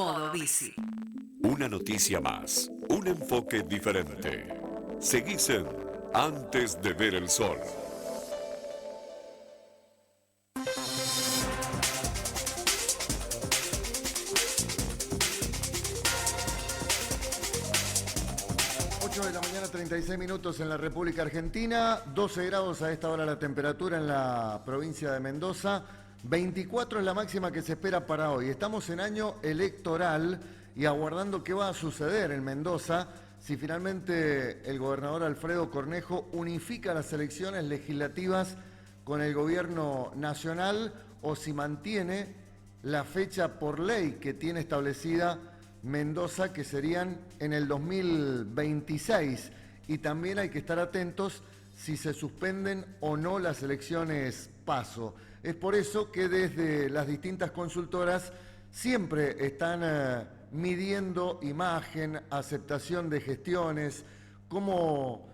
Modo Bici. Una noticia más, un enfoque diferente. Seguís en Antes de ver el sol. De la mañana, 36 minutos en la República Argentina, 12 grados a esta hora la temperatura en la provincia de Mendoza, 24 es la máxima que se espera para hoy. Estamos en año electoral y aguardando qué va a suceder en Mendoza si finalmente el gobernador Alfredo Cornejo unifica las elecciones legislativas con el gobierno nacional o si mantiene la fecha por ley que tiene establecida Mendoza, que serían en el 2026. Y también hay que estar atentos si se suspenden o no las elecciones PASO. Es por eso que desde las distintas consultoras siempre están midiendo imagen, aceptación de gestiones, cómo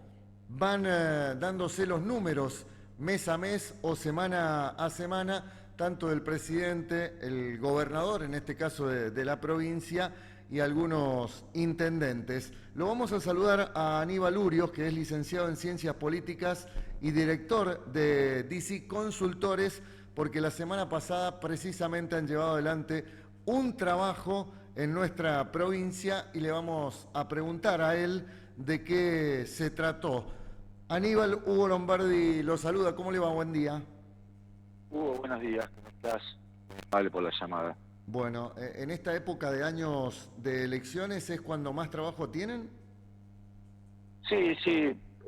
van dándose los números mes a mes o semana a semana, tanto del presidente, el gobernador, en este caso de la provincia, y algunos intendentes. Lo vamos a saludar a Aníbal Urios, que es licenciado en Ciencias Políticas y director de DC Consultores, porque la semana pasada precisamente han llevado adelante un trabajo en nuestra provincia y le vamos a preguntar a él de qué se trató. Aníbal, Hugo Lombardi lo saluda. ¿Cómo le va? Buen día. Hugo, buenos días. ¿Cómo estás? Vale por la llamada. Bueno, en esta época de años de elecciones, ¿es cuando más trabajo tienen? Sí,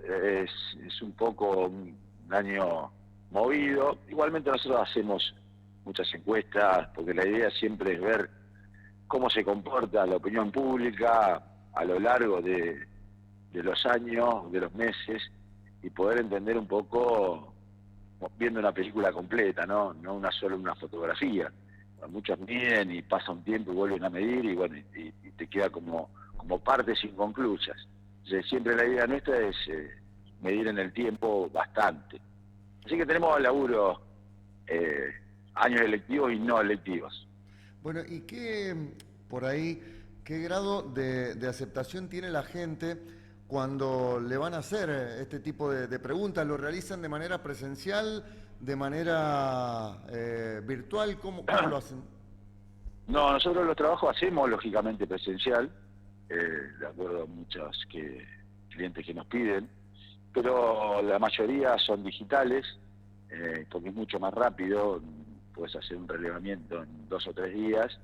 es un poco un año movido. Igualmente nosotros hacemos muchas encuestas, porque la idea siempre es ver cómo se comporta la opinión pública a lo largo de los años, de los meses, y poder entender un poco, viendo una película completa, no solo una fotografía. Muchos miden y pasa un tiempo y vuelven a medir y bueno, y te queda como partes inconclusas. Entonces, siempre la idea nuestra es medir en el tiempo bastante. Así que tenemos laburo, años electivos y no electivos. Bueno, ¿y qué grado de aceptación tiene la gente cuando le van a hacer este tipo de preguntas? ¿Lo realizan de manera presencial, de manera virtual? ¿Cómo lo hacen? No, nosotros los trabajos hacemos lógicamente presencial, de acuerdo a muchos clientes que nos piden, pero la mayoría son digitales, porque es mucho más rápido, puedes hacer un relevamiento en 2 o 3 días,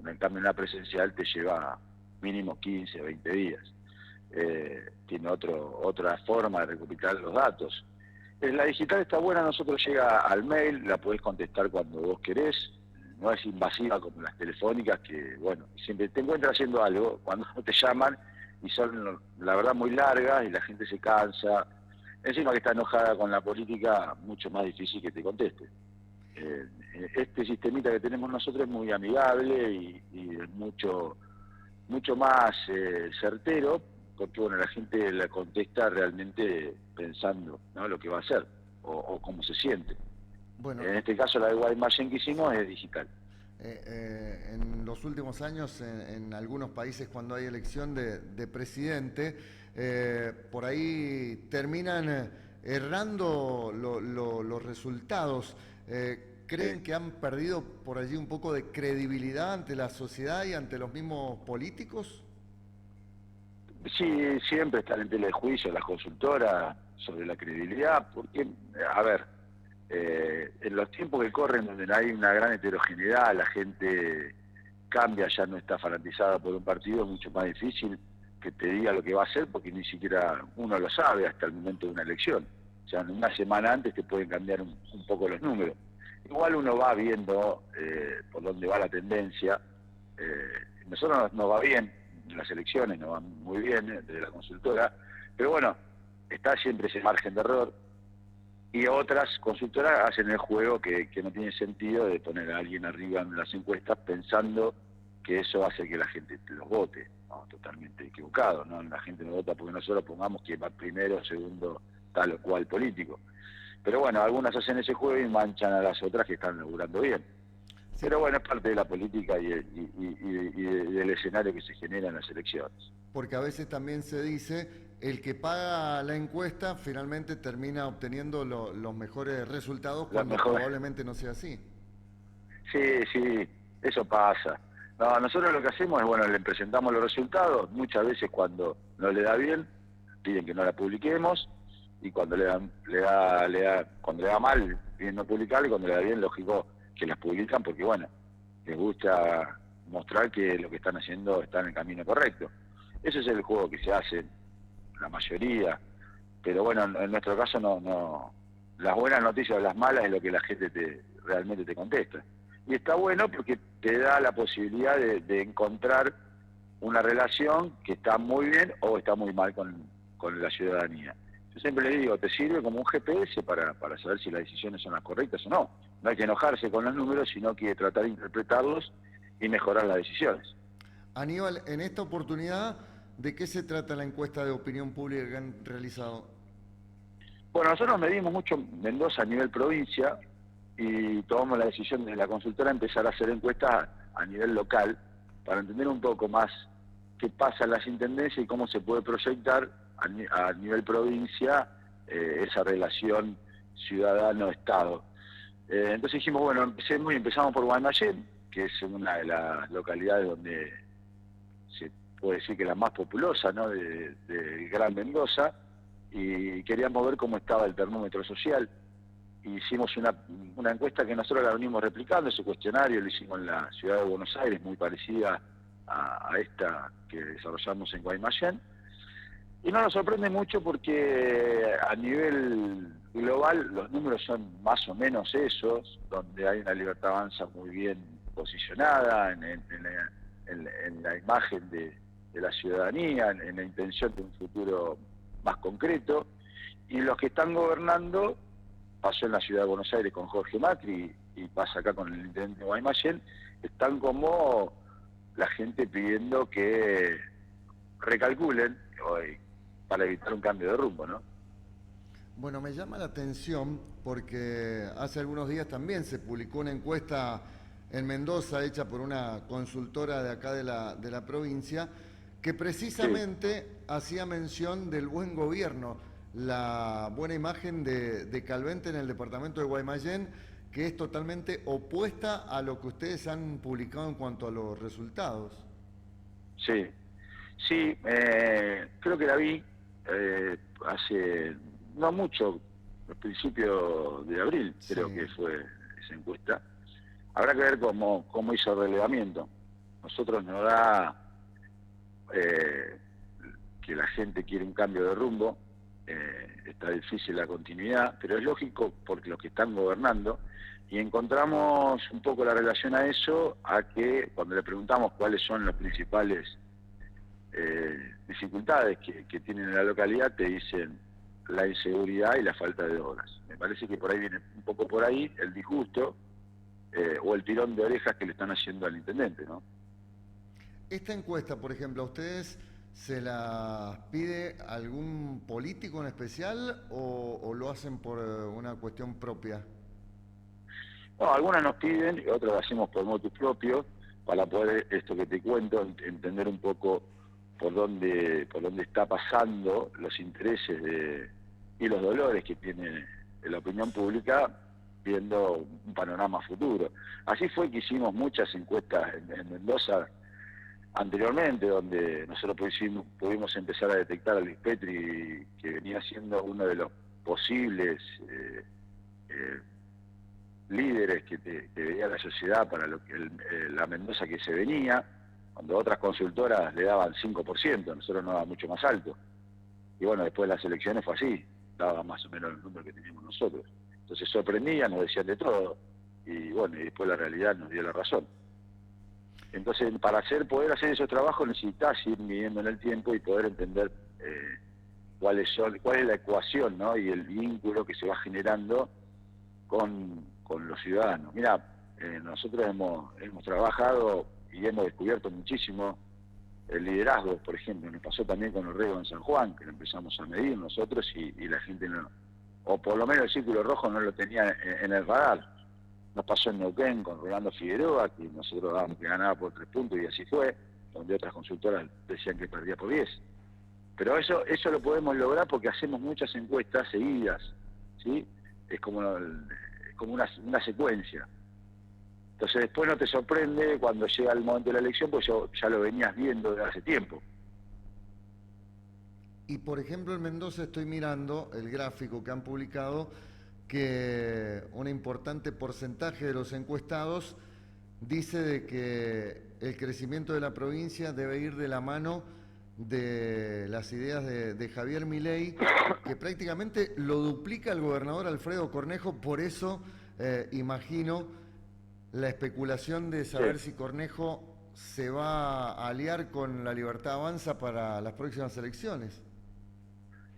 en cambio una presencial te lleva mínimo 15 o 20 días. Tiene otra forma de recopilar los datos. La digital está buena, a nosotros llega al mail, la podés contestar cuando vos querés, no es invasiva como las telefónicas, que bueno, siempre te encuentras haciendo algo cuando te llaman y son la verdad muy largas y la gente se cansa. Encima que está enojada con la política, mucho más difícil que te conteste. Este sistemita que tenemos nosotros es muy amigable y es mucho más certero, porque bueno, la gente la contesta realmente pensando, ¿no?, lo que va a hacer o cómo se siente. Bueno, En este caso la de Guaymallén que hicimos es digital. En los últimos años, en algunos países cuando hay elección de presidente, por ahí terminan errando los resultados. ¿Creen que han perdido por allí un poco de credibilidad ante la sociedad y ante los mismos políticos? Sí, siempre están en tela de juicio las consultoras sobre la credibilidad, porque, a ver, en los tiempos que corren, donde hay una gran heterogeneidad, la gente cambia, ya no está fanatizada por un partido, es mucho más difícil que te diga lo que va a hacer, porque ni siquiera uno lo sabe hasta el momento de una elección. O sea, una semana antes te pueden cambiar un poco los números. Igual uno va viendo por dónde va la tendencia. Nosotros nos va bien, en las elecciones nos va muy bien desde la consultora, pero bueno, está siempre ese margen de error. Y otras consultoras hacen el juego que no tiene sentido, de poner a alguien arriba en las encuestas pensando que eso hace que la gente los vote. No, totalmente equivocado, ¿no? La gente no vota porque nosotros pongamos que va primero, segundo, tal o cual político. Pero bueno, algunas hacen ese juego y manchan a las otras que están laburando bien. Sí, Pero bueno, es parte de la política y del escenario que se genera en las elecciones. porque a veces también se dice, el que paga la encuesta finalmente termina obteniendo los mejores resultados La cuando mejor, probablemente no sea así. sí, sí, eso pasa. No, nosotros lo que hacemos es, bueno, le presentamos los resultados, muchas veces cuando no le da bien, piden que no la publiquemos, y cuando cuando le da mal, piden no publicarla, y cuando le da bien, lógico que las publican, porque bueno, les gusta mostrar que lo que están haciendo está en el camino correcto. Ese es el juego que se hace, la mayoría, pero bueno, en nuestro caso no, las buenas noticias o las malas es lo que la gente realmente te contesta. Y está bueno porque te da la posibilidad de encontrar una relación que está muy bien o está muy mal con la ciudadanía. Yo siempre le digo, te sirve como un GPS para saber si las decisiones son las correctas o no. No hay que enojarse con los números, sino que tratar de interpretarlos y mejorar las decisiones. Aníbal, en esta oportunidad, ¿de qué se trata la encuesta de opinión pública que han realizado? Bueno, nosotros medimos mucho Mendoza a nivel provincia y tomamos la decisión de la consultora empezar a hacer encuestas a nivel local para entender un poco más qué pasa en las intendencias y cómo se puede proyectar a nivel provincia esa relación ciudadano-Estado. Entonces dijimos, bueno, empezamos por Guaymallén, que es una de las localidades donde se puede decir que la más populosa, ¿no?, de Gran Mendoza, y queríamos ver cómo estaba el termómetro social. Hicimos una encuesta que nosotros la venimos replicando, ese cuestionario lo hicimos en la ciudad de Buenos Aires, muy parecida a esta que desarrollamos en Guaymallén, y no nos sorprende mucho porque a nivel global los números son más o menos esos, donde hay una Libertad Avanza muy bien posicionada en la imagen de la ciudadanía, en la intención de un futuro más concreto, y los que están gobernando, pasó en la ciudad de Buenos Aires con Jorge Macri y pasa acá con el intendente Guaymallén, están como la gente pidiendo que recalculen para evitar un cambio de rumbo, ¿no? Bueno, me llama la atención porque hace algunos días también se publicó una encuesta en Mendoza hecha por una consultora de acá de la provincia que Sí, precisamente hacía mención del buen gobierno, la buena imagen de Calvente en el departamento de Guaymallén, que es totalmente opuesta a lo que ustedes han publicado en cuanto a los resultados. sí, sí, creo que la vi hace no mucho, a principios de abril, creo Sí. que fue esa encuesta. Habrá que ver cómo hizo el relevamiento. Nosotros nos da eh, que la gente quiere un cambio de rumbo, está difícil la continuidad, pero es lógico porque los que están gobernando, y encontramos un poco la relación a eso, a que cuando le preguntamos cuáles son las principales dificultades que tienen en la localidad, te dicen la inseguridad y la falta de obras. Me parece que por ahí viene un poco por ahí el disgusto o el tirón de orejas que le están haciendo al intendente, ¿no? Esta encuesta, por ejemplo, ¿a ustedes se la pide algún político en especial o lo hacen por una cuestión propia? No, algunas nos piden y otras las hacemos por motus propio para poder, esto que te cuento, entender un poco por dónde está pasando los intereses y los dolores que tiene la opinión pública viendo un panorama futuro. Así fue que hicimos muchas encuestas en Mendoza anteriormente, donde nosotros pudimos empezar a detectar a Luis Petri, que venía siendo uno de los posibles eh, líderes que veía la sociedad para la Mendoza que se venía, cuando otras consultoras le daban 5%, nosotros no daba mucho más alto. Y bueno, después de las elecciones fue así, daba más o menos el número que teníamos nosotros. Entonces sorprendían, nos decían de todo, y bueno, y después la realidad nos dio la razón. Entonces, para poder hacer esos trabajos necesitas ir midiendo en el tiempo y poder entender cuál es la ecuación, ¿no?, y el vínculo que se va generando con los ciudadanos. Mira, nosotros hemos trabajado y hemos descubierto muchísimo el liderazgo, por ejemplo. Nos pasó también con el riego en San Juan, que lo empezamos a medir nosotros y la gente no, o por lo menos el Círculo Rojo no lo tenía en el radar. Nos pasó en Neuquén con Rolando Figueroa, que nosotros dábamos que ganaba por 3 puntos y así fue, donde otras consultoras decían que perdía por 10. Pero eso lo podemos lograr porque hacemos muchas encuestas seguidas, ¿sí? Es como una secuencia. Entonces después no te sorprende cuando llega el momento de la elección, pues ya lo venías viendo desde hace tiempo. Y por ejemplo en Mendoza estoy mirando el gráfico que han publicado que un importante porcentaje de los encuestados dice de que el crecimiento de la provincia debe ir de la mano de las ideas de Javier Milei, que prácticamente lo duplica el gobernador Alfredo Cornejo, por eso imagino la especulación de saber si Cornejo se va a aliar con La Libertad Avanza para las próximas elecciones.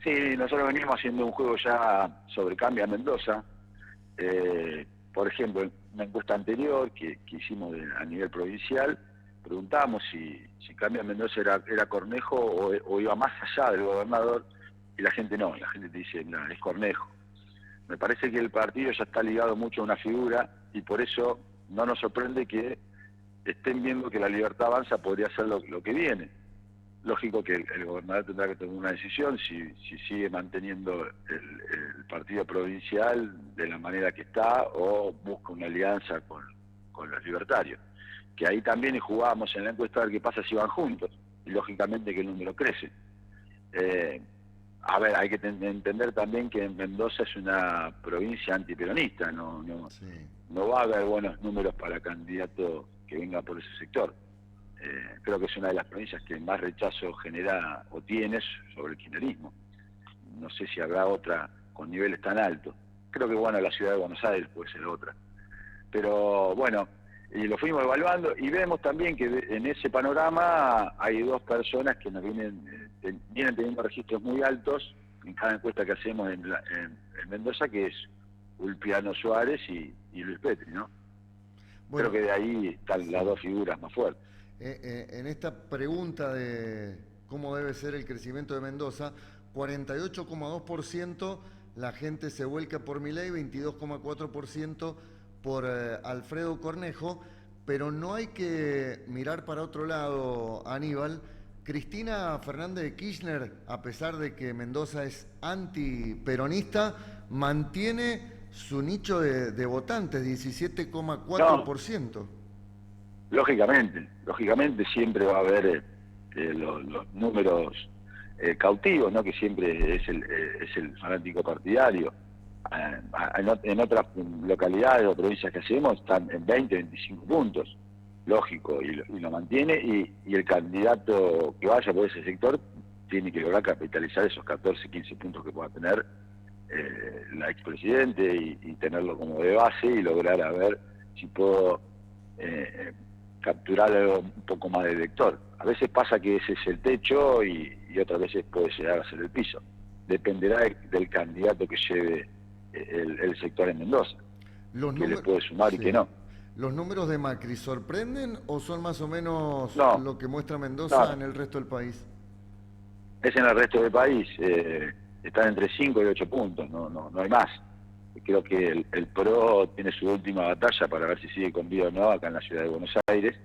Sí, nosotros venimos haciendo un juego ya sobre Cambia Mendoza. Por ejemplo, en una encuesta anterior que hicimos a nivel provincial, preguntábamos si Cambia Mendoza era Cornejo o iba más allá del gobernador, y la gente no, la gente te dice, no, es Cornejo. Me parece que el partido ya está ligado mucho a una figura y por eso no nos sorprende que estén viendo que La Libertad Avanza podría ser lo que viene. Lógico que el gobernador tendrá que tomar una decisión si sigue manteniendo el partido provincial de la manera que está o busca una alianza con los libertarios. Que ahí también jugábamos en la encuesta a ver qué pasa si van juntos, y lógicamente que el número crece. A ver, hay que entender también que Mendoza es una provincia antiperonista, no va a haber buenos números para candidato que venga por ese sector. Creo que es una de las provincias que más rechazo genera o tiene sobre el kirchnerismo. No sé si habrá otra con niveles tan altos. Creo que bueno, la ciudad de Buenos Aires puede ser otra. Pero bueno, y lo fuimos evaluando y vemos también que en ese panorama hay dos personas que nos vienen teniendo registros muy altos en cada encuesta que hacemos en Mendoza, que es Ulpiano Suárez y Luis Petri, ¿no? Bueno, creo que de ahí están las dos figuras más fuertes. En esta pregunta de cómo debe ser el crecimiento de Mendoza, 48,2% la gente se vuelca por Milei, 22,4% por Alfredo Cornejo, pero no hay que mirar para otro lado, Aníbal. Cristina Fernández de Kirchner, a pesar de que Mendoza es antiperonista, mantiene su nicho de votantes, 17,4%. Lógicamente siempre va a haber los números cautivos, ¿no? Que siempre es el fanático partidario. En otras localidades o provincias que hacemos están en 20, 25 puntos, lógico, y lo mantiene, y el candidato que vaya por ese sector tiene que lograr capitalizar esos 14, 15 puntos que pueda tener la expresidente y tenerlo como de base y lograr a ver si puedo capturar algo un poco más de lector. A veces pasa que ese es el techo y otras veces puede llegar a ser el piso. Dependerá del candidato que lleve el sector en Mendoza, que le puede sumar y que no. ¿Los números de Macri sorprenden o son más o menos lo que muestra Mendoza en el resto del país? Es en el resto del país, están entre 5 y 8 puntos, no hay más. Creo que el PRO tiene su última batalla para ver si sigue con vida o no acá en la ciudad de Buenos Aires.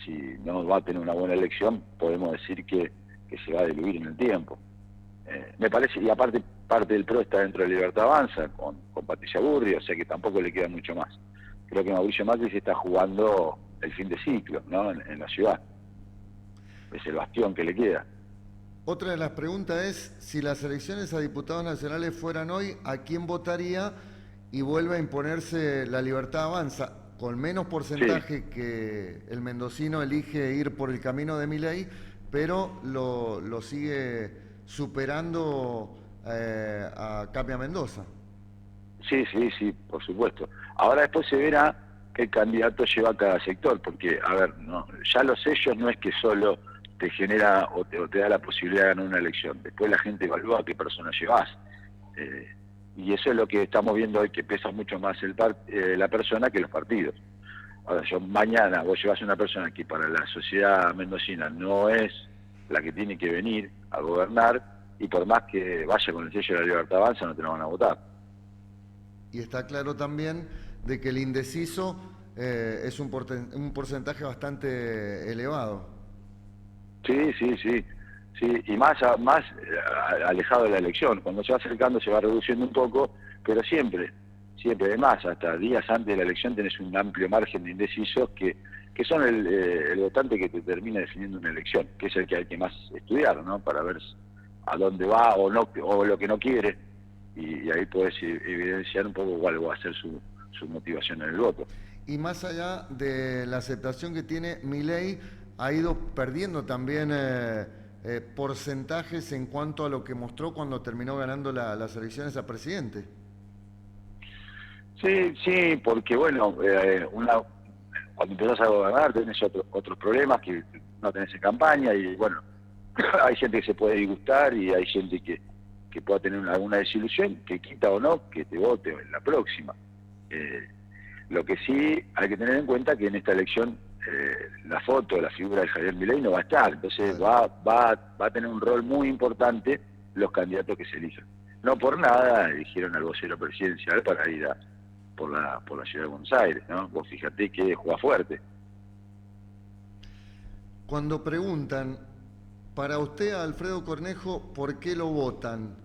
Si no va a tener una buena elección, podemos decir que se va a diluir en el tiempo. Me parece, y aparte parte del PRO está dentro de Libertad Avanza, con Patricia Burri, o sea que tampoco le queda mucho más. Creo que Mauricio Macri se está jugando el fin de ciclo, ¿no? En la ciudad. Es el bastión que le queda. Otra de las preguntas es, si las elecciones a diputados nacionales fueran hoy, ¿a quién votaría? Y vuelve a imponerse La Libertad Avanza, con menos porcentaje que el mendocino elige ir por el camino de Milei, pero lo sigue superando a Cambia Mendoza. Sí, por supuesto. Ahora después se verá qué candidato lleva a cada sector, porque, a ver, ya los sellos no es que solo te genera o te da la posibilidad de ganar una elección. Después la gente evalúa a qué persona llevas. Y eso es lo que estamos viendo hoy, que pesa mucho más la persona que los partidos. Ahora, mañana vos llevas una persona que para la sociedad mendocina no es la que tiene que venir a gobernar, y por más que vaya con el sello de La Libertad Avanza, no te lo van a votar. Y está claro también de que el indeciso es un porcentaje bastante elevado. Sí, sí, sí, sí, y más alejado de la elección. Cuando se va acercando se va reduciendo un poco, pero siempre, además, hasta días antes de la elección tenés un amplio margen de indecisos que son el votante que te termina definiendo una elección, que es el que hay que más estudiar, ¿no? Para ver a dónde va o no, o lo que no quiere, y ahí podés evidenciar un poco cuál va a ser su motivación en el voto. Y más allá de la aceptación que tiene Milei, ha ido perdiendo también porcentajes en cuanto a lo que mostró cuando terminó ganando las elecciones a presidente. Sí, sí, porque bueno, cuando empezás a gobernar tenés otros problemas que no tenés en campaña y bueno, hay gente que se puede disgustar y hay gente que pueda tener alguna desilusión, que quita o no, que te vote en la próxima. Lo que sí hay que tener en cuenta que en esta elección la foto, la figura de Javier Milei no va a estar, entonces va a tener un rol muy importante los candidatos que se elijan. No por nada eligieron al vocero presidencial para ir por la ciudad de Buenos Aires, ¿no? Vos fíjate que juega fuerte. Cuando preguntan, para usted, Alfredo Cornejo, ¿por qué lo votan?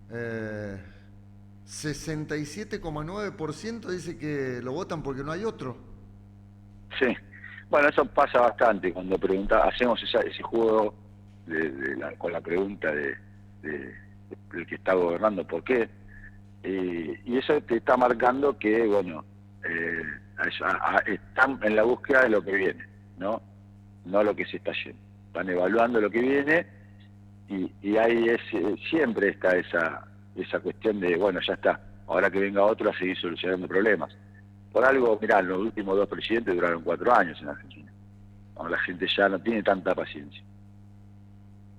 67,9% dice que lo votan porque no hay otro. Sí, bueno, eso pasa bastante cuando hacemos ese juego con la pregunta del que está gobernando, ¿por qué? Y eso te está marcando que, bueno, están en la búsqueda de lo que viene, ¿no? No lo que se está yendo. Están evaluando lo que viene y ahí siempre está esa cuestión de, bueno, ya está, ahora que venga otro a seguir solucionando problemas. Por algo, mirá, los últimos 2 presidentes duraron 4 años en Argentina. La gente ya no tiene tanta paciencia.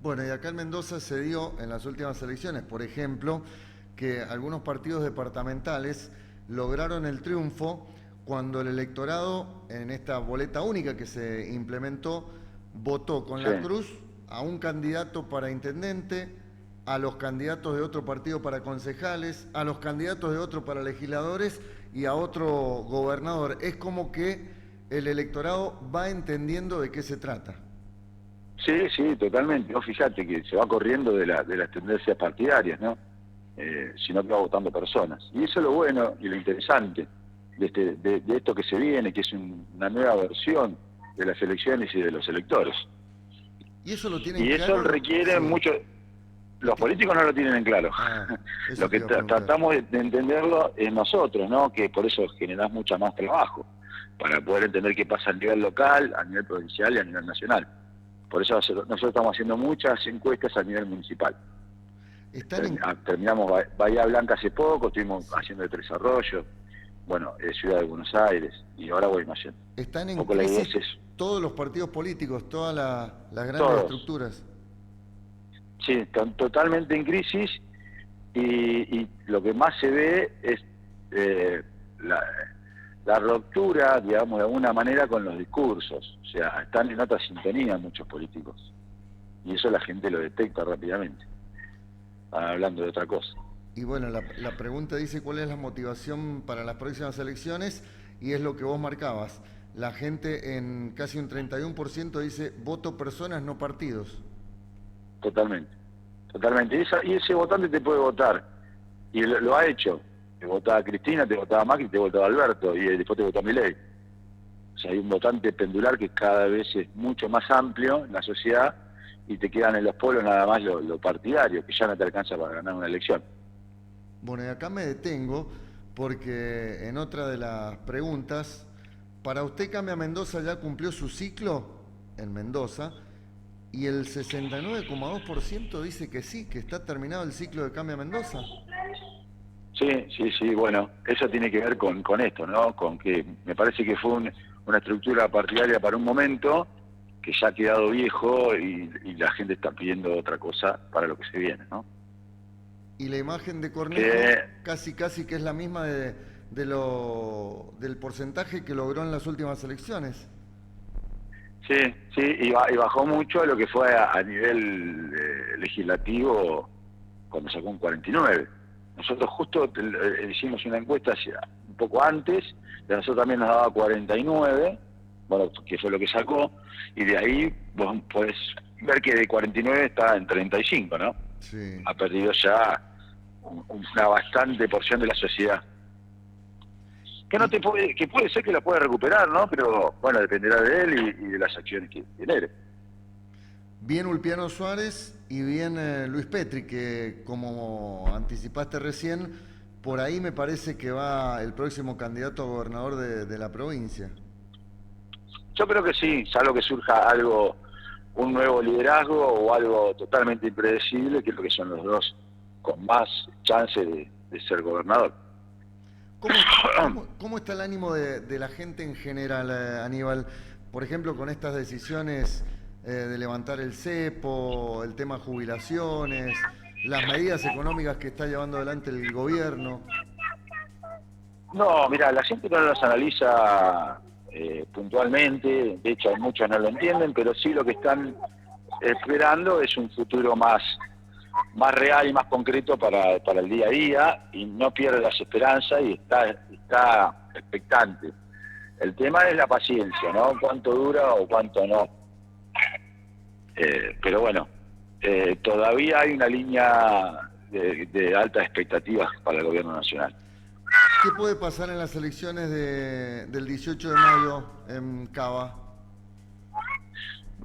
Bueno, y acá en Mendoza se dio en las últimas elecciones, por ejemplo, que algunos partidos departamentales lograron el triunfo cuando el electorado, en esta boleta única que se implementó, votó con la cruz a un candidato para intendente, a los candidatos de otro partido para concejales, a los candidatos de otro para legisladores y a otro gobernador. Es como que el electorado va entendiendo de qué se trata. Sí, sí, totalmente. No, fíjate que se va corriendo de las tendencias partidarias, ¿no? Sino que va votando personas. Y eso es lo bueno y lo interesante de esto que se viene, que es una nueva versión de las elecciones y de los electores. Y eso lo tienen claro. Y eso requiere sí. mucho. Los políticos no lo tienen en claro. Lo que tratamos de entenderlo es nosotros, ¿no? Que por eso generás mucha más trabajo, para poder entender qué pasa a nivel local, a nivel provincial y a nivel nacional. Por eso nosotros estamos haciendo muchas encuestas a nivel municipal. Terminamos Bahía Blanca hace poco, estuvimos haciendo de Tres Arroyos, bueno, Ciudad de Buenos Aires, y ahora Guaymallén. Están en crisis todos los partidos políticos, todas las grandes estructuras. Sí, están totalmente en crisis y lo que más se ve es la ruptura, digamos, de alguna manera con los discursos. O sea, están en otra sintonía muchos políticos. Y eso la gente lo detecta rápidamente. Están hablando de otra cosa. Y bueno, la pregunta dice cuál es la motivación para las próximas elecciones y es lo que vos marcabas. La gente en casi un 31% dice voto personas, no partidos. Totalmente. Y ese votante te puede votar. Y lo ha hecho. Te votaba Cristina, te votaba Macri, te votaba Alberto y después te votaba Milei. O sea, hay un votante pendular que cada vez es mucho más amplio en la sociedad y te quedan en los polos nada más lo partidario, que ya no te alcanza para ganar una elección. Bueno, y acá me detengo porque en otra de las preguntas, ¿para usted Cambia Mendoza ya cumplió su ciclo en Mendoza? Y el 69,2% dice que sí, que está terminado el ciclo de Cambia Mendoza. Sí, bueno, eso tiene que ver con esto, ¿no? Con que me parece que fue una estructura partidaria para un momento que ya ha quedado viejo y la gente está pidiendo otra cosa para lo que se viene, ¿no? Y la imagen de Cornejo casi que es la misma del porcentaje que logró en las últimas elecciones. Sí, y bajó mucho lo que fue a nivel legislativo cuando sacó un 49. Nosotros justo hicimos una encuesta poco antes, de nosotros también nos daba 49, bueno, que fue lo que sacó, y de ahí vos podés ver que de 49 está en 35, ¿no? Sí. Ha perdido ya una bastante porción de la sociedad. Que puede ser que la pueda recuperar, ¿no? Pero bueno, dependerá de él y de las acciones que genere. Bien Ulpiano Suárez y bien Luis Petri, que como anticipaste recién, por ahí me parece que va el próximo candidato a gobernador de la provincia. Yo creo que sí, salvo que surja algo, un nuevo liderazgo o algo totalmente impredecible, que es lo que son los dos con más chance de ser gobernador. ¿Cómo está el ánimo de la gente en general, Aníbal? Por ejemplo, con estas decisiones de levantar el cepo, el tema jubilaciones, las medidas económicas que está llevando adelante el gobierno. No, mira, la gente no los analiza puntualmente, de hecho muchos no lo entienden, pero sí lo que están esperando es un futuro más real y más concreto para el día a día, y no pierde las esperanzas y está expectante. El tema es la paciencia, ¿no? Cuánto dura o cuánto no. Pero bueno, todavía hay una línea de altas expectativas para el gobierno nacional. ¿Qué puede pasar en las elecciones del 18 de mayo en Cava?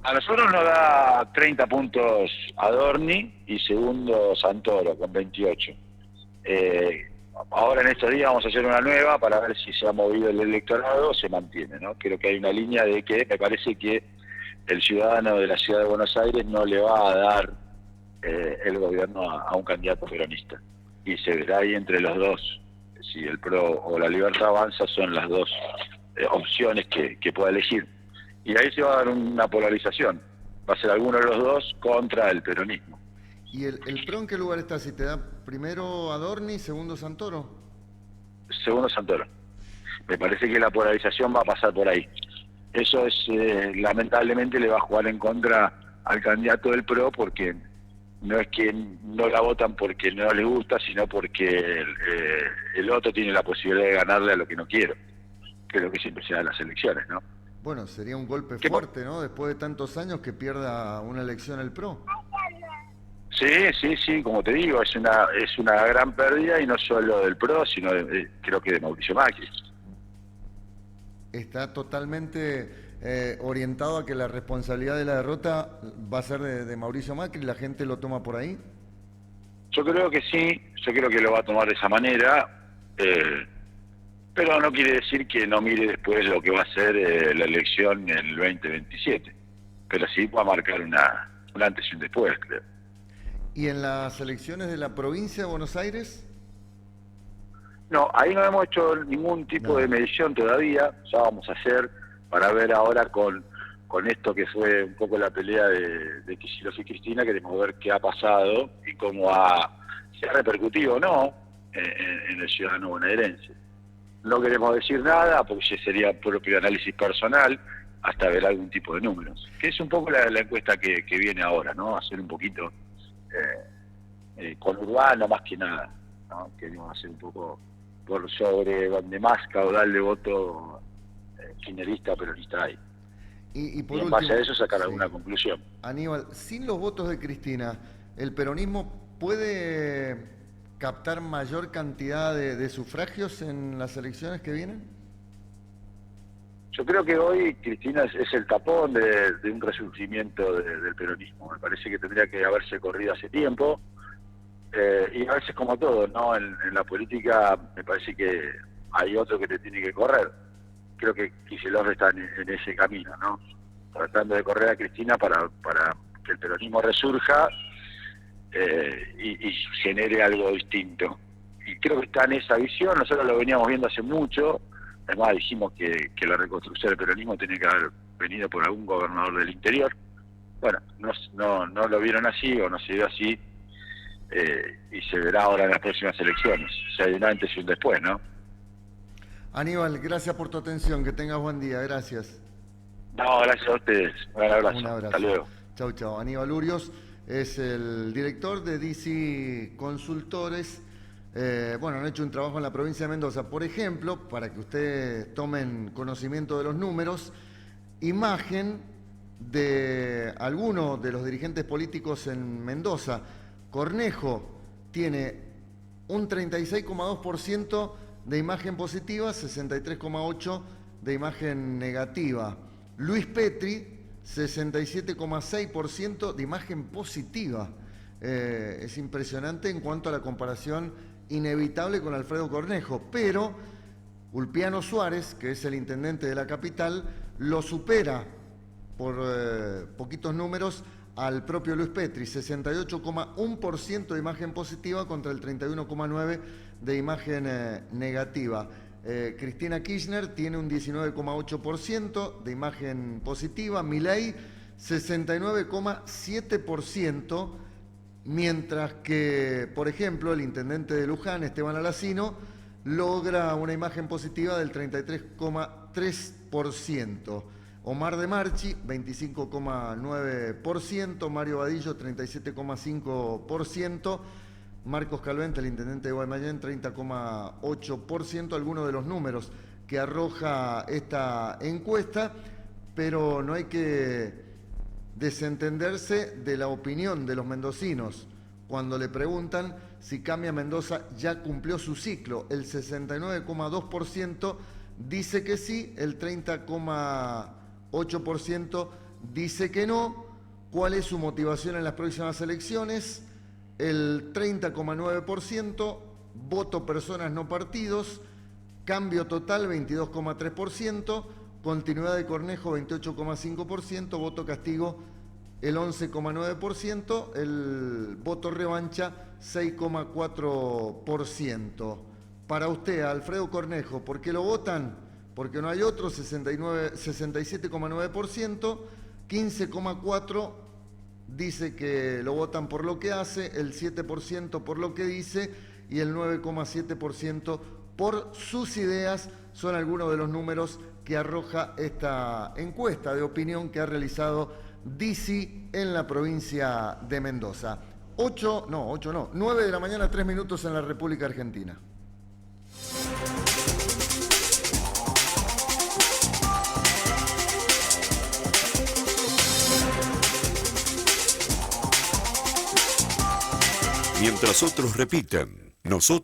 A nosotros nos da 30 puntos Adorni y segundo Santoro con 28. Ahora en estos días vamos a hacer una nueva para ver si se ha movido el electorado o se mantiene, ¿no? Creo que hay una línea de que me parece que el ciudadano de la ciudad de Buenos Aires no le va a dar el gobierno a un candidato peronista. Y se verá ahí entre los dos, si el PRO o la Libertad Avanza son las dos opciones que pueda elegir. Y ahí se va a dar una polarización. Va a ser alguno de los dos contra el peronismo. ¿Y el PRO en qué lugar está? Si te da primero Adorni, segundo Santoro. Segundo Santoro. Me parece que la polarización va a pasar por ahí. Eso es, lamentablemente, le va a jugar en contra al candidato del PRO, porque no es que no la votan porque no les gusta, sino porque el otro tiene la posibilidad de ganarle a lo que no quiero, que es lo que siempre se da en las elecciones, ¿no? Bueno, sería un golpe fuerte, ¿no? Después de tantos años que pierda una elección el PRO. Sí, como te digo, es una gran pérdida, y no solo del PRO, sino creo que de Mauricio Macri. Está totalmente orientado a que la responsabilidad de la derrota va a ser de Mauricio Macri, ¿la gente lo toma por ahí? Yo creo que sí, yo creo que lo va a tomar de esa manera, pero no quiere decir que no mire después lo que va a ser la elección en el 2027, pero sí va a marcar un antes y un después, creo. ¿Y en las elecciones de la provincia de Buenos Aires? No, ahí no hemos hecho ningún tipo de medición todavía, ya vamos a hacer para ver ahora con esto que fue un poco la pelea de Kicillof y Cristina. Queremos ver qué ha pasado y cómo se ha repercutido o no en el ciudadano bonaerense. No queremos decir nada porque sería propio análisis personal hasta ver algún tipo de números, que es un poco la encuesta que viene ahora, ¿no? Hacer un poquito con urbano más que nada, ¿no? Queremos hacer un poco por sobre donde más caudal de voto kirchnerista peronista hay. Y por y en último, base a eso sacar alguna conclusión. Aníbal, sin los votos de Cristina, ¿el peronismo puede captar mayor cantidad de sufragios en las elecciones que vienen? Yo creo que hoy Cristina es el tapón de un resurgimiento del peronismo. Me parece que tendría que haberse corrido hace tiempo. Y a veces, como todo, ¿no? En la política me parece que hay otro que te tiene que correr. Creo que Kicillof está en ese camino, ¿no? Tratando de correr a Cristina para que el peronismo resurja y genere algo distinto. Y creo que está en esa visión. Nosotros lo veníamos viendo hace mucho. Además dijimos que la reconstrucción del peronismo tiene que haber venido por algún gobernador del interior. Bueno, no lo vieron así o no se vio así. Y se verá ahora en las próximas elecciones. O sea, hay un antes y un después, ¿no? Aníbal, gracias por tu atención. Que tengas buen día. Gracias. No, gracias a ustedes. Un abrazo. Un abrazo. Hasta luego. Chau. Aníbal Urios es el director de DC Consultores. bueno, han hecho un trabajo en la provincia de Mendoza. Por ejemplo, para que ustedes tomen conocimiento de los números, imagen de algunos de los dirigentes políticos en Mendoza. Cornejo tiene un 36,2% de imagen positiva, 63,8% de imagen negativa. Luis Petri, 67,6% de imagen positiva. Es impresionante en cuanto a la comparación inevitable con Alfredo Cornejo, pero Ulpiano Suárez, que es el intendente de la capital, lo supera por poquitos números al propio Luis Petri, 68,1% de imagen positiva contra el 31,9% de imagen negativa. Cristina Kirchner tiene un 19,8% de imagen positiva, Milei 69,7%, mientras que, por ejemplo, el intendente de Luján, Esteban Alacino, logra una imagen positiva del 33,3%. Omar de Marchi, 25,9%, Mario Vadillo, 37,5%, Marcos Calvente, el intendente de Guaymallén, 30,8%, algunos de los números que arroja esta encuesta, pero no hay que desentenderse de la opinión de los mendocinos. Cuando le preguntan si Cambia Mendoza ya cumplió su ciclo, el 69,2% dice que sí, el 30,8% dice que no. ¿Cuál es su motivación en las próximas elecciones? El 30,9%, voto personas no partidos, cambio total 22,3%, continuidad de Cornejo 28,5%, voto castigo el 11,9%, el voto revancha 6,4%. Para usted, Alfredo Cornejo, ¿por qué lo votan? Porque no hay otro, 67,9%, 15,4% dice que lo votan por lo que hace, el 7% por lo que dice y el 9,7% por sus ideas. Son algunos de los números que arroja esta encuesta de opinión que ha realizado DICI en la provincia de Mendoza. 9 de la mañana, 3 minutos en la República Argentina. Mientras otros repiten, nosotros